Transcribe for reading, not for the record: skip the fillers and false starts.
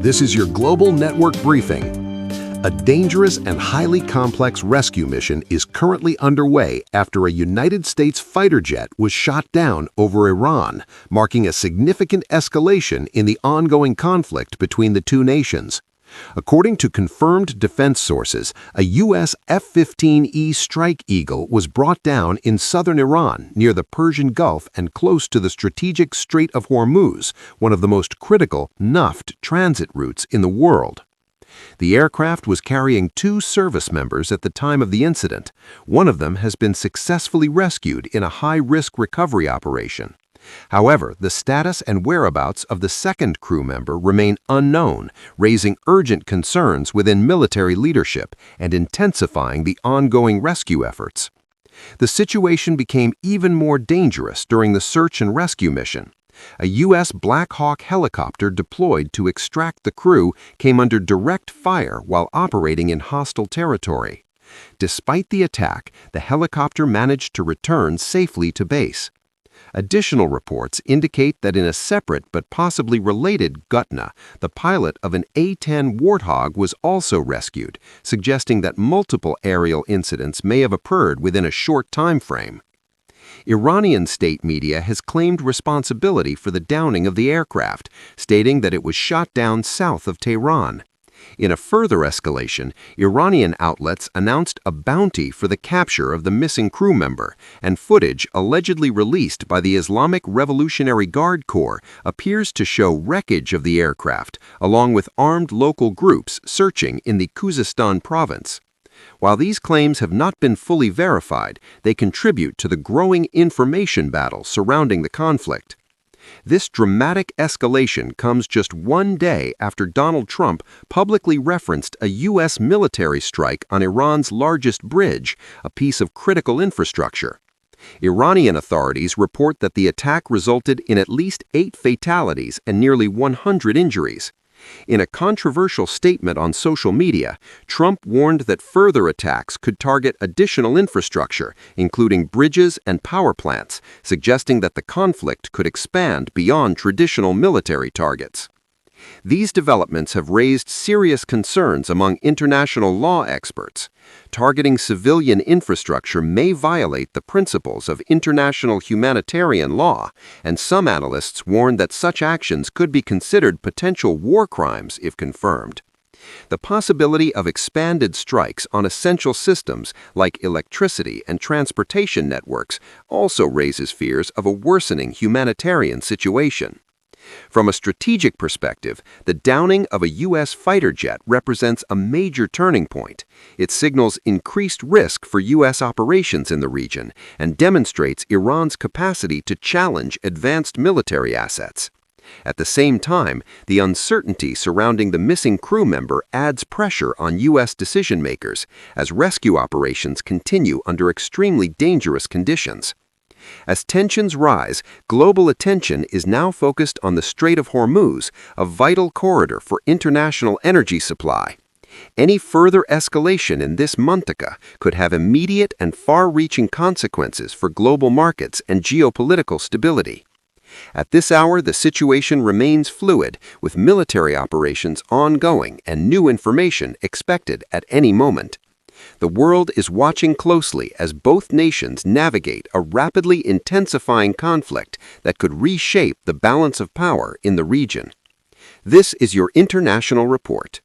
This is your Global Network Briefing. A dangerous and highly complex rescue mission is currently underway after a United States fighter jet was shot down over Iran, marking a significant escalation in the ongoing conflict between the two nations. According to confirmed defense sources, a U.S. F-15E Strike Eagle was brought down in southern Iran near the Persian Gulf and close to the strategic Strait of Hormuz, one of the most critical NFT transit routes in the world. The aircraft was carrying 2 service members at the time of the incident. One of them has been successfully rescued in a high-risk recovery operation. However, the status and whereabouts of the second crew member remain unknown, raising urgent concerns within military leadership and intensifying the ongoing rescue efforts. The situation became even more dangerous during the search and rescue mission. A U.S. Black Hawk helicopter deployed to extract the crew came under direct fire while operating in hostile territory. Despite the attack, the helicopter managed to return safely to base. Additional reports indicate that in a separate but possibly related Ghutna, the pilot of an A-10 Warthog was also rescued, suggesting that multiple aerial incidents may have occurred within a short time frame. Iranian state media has claimed responsibility for the downing of the aircraft, stating that it was shot down south of Tehran. In a further escalation, Iranian outlets announced a bounty for the capture of the missing crew member, and footage allegedly released by the Islamic Revolutionary Guard Corps appears to show wreckage of the aircraft, along with armed local groups searching in the Khuzestan province. While these claims have not been fully verified, they contribute to the growing information battle surrounding the conflict. This dramatic escalation comes just one day after Donald Trump publicly referenced a U.S. military strike on Iran's largest bridge, a piece of critical infrastructure. Iranian authorities report that the attack resulted in at least 8 fatalities and nearly 100 injuries. In a controversial statement on social media, Trump warned that further attacks could target additional infrastructure, including bridges and power plants, suggesting that the conflict could expand beyond traditional military targets. These developments have raised serious concerns among international law experts. Targeting civilian infrastructure may violate the principles of international humanitarian law, and some analysts warn that such actions could be considered potential war crimes if confirmed. The possibility of expanded strikes on essential systems like electricity and transportation networks also raises fears of a worsening humanitarian situation. From a strategic perspective, the downing of a U.S. fighter jet represents a major turning point. It signals increased risk for U.S. operations in the region and demonstrates Iran's capacity to challenge advanced military assets. At the same time, the uncertainty surrounding the missing crew member adds pressure on U.S. decision-makers as rescue operations continue under extremely dangerous conditions. As tensions rise, global attention is now focused on the Strait of Hormuz, a vital corridor for international energy supply. Any further escalation in this mantika could have immediate and far-reaching consequences for global markets and geopolitical stability. At this hour, the situation remains fluid, with military operations ongoing and new information expected at any moment. The world is watching closely as both nations navigate a rapidly intensifying conflict that could reshape the balance of power in the region. This is your international report.